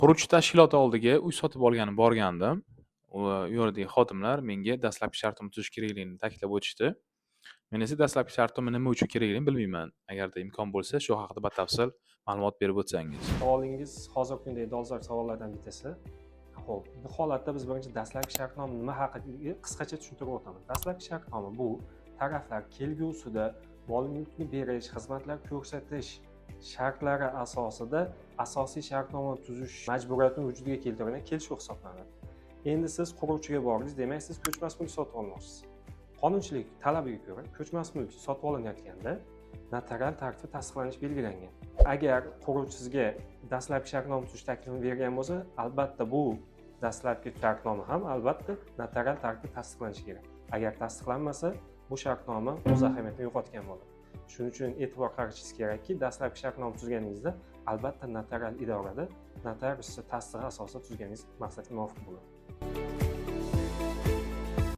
Quruvchi tashkilot oldiga uy sotib olgani borgandim. U yerdagi xodimlar menga dastlabki shartnoma tuzish kerakligini ta'kidlab o'tishdi. Men esa dastlabki shartnoma nima uchun kerakligini bilmayman. Agarda imkon bo'lsa, shu haqida batafsil ma'lumot berib o'tsangiz. Savolingiz hozirgi kundagi dolzarb savollardan bittasi. Xo'p, bu holatda biz birinchi dastlabki shartnoma nima haqida qisqacha tushuntirib o'taman. Dastlabki shartnoma bu taraflar kelgusida mol-mulkni berish, xizmatlar ko'rsatish shartlari asosida asosiy shartnoma tuzish majburiyatini vujudga keltirgan kelishuv hisoblanadi. Endi siz quruvchiga bordingiz, demak siz ko'chmas mulk sotib olmoqchisiz. Qonunchilik talabiga ko'ra ko'chmas mulk sotib olinayotganda notarial tartibda tasdiqlanish belgilangan. Agar quruvchi sizga dastlabki shartnoma tuzish taklifini bergan bo'lsa, albatta bu dastlabki shartnoma ham albatta notarial tartibda tasdiqlanishi kerak. Agar tasdiqlanmasa, bu shartnoma o'z ahamiyatini yo'qotgan bo'ladi. Shuning uchun e'tibor qaratishingiz kerakki, dastlabki shartnoma tuzganingizda albatta notarial idorada notarius tasdig'i asosida tuzganingiz maqsadga muvofiq bo'ladi.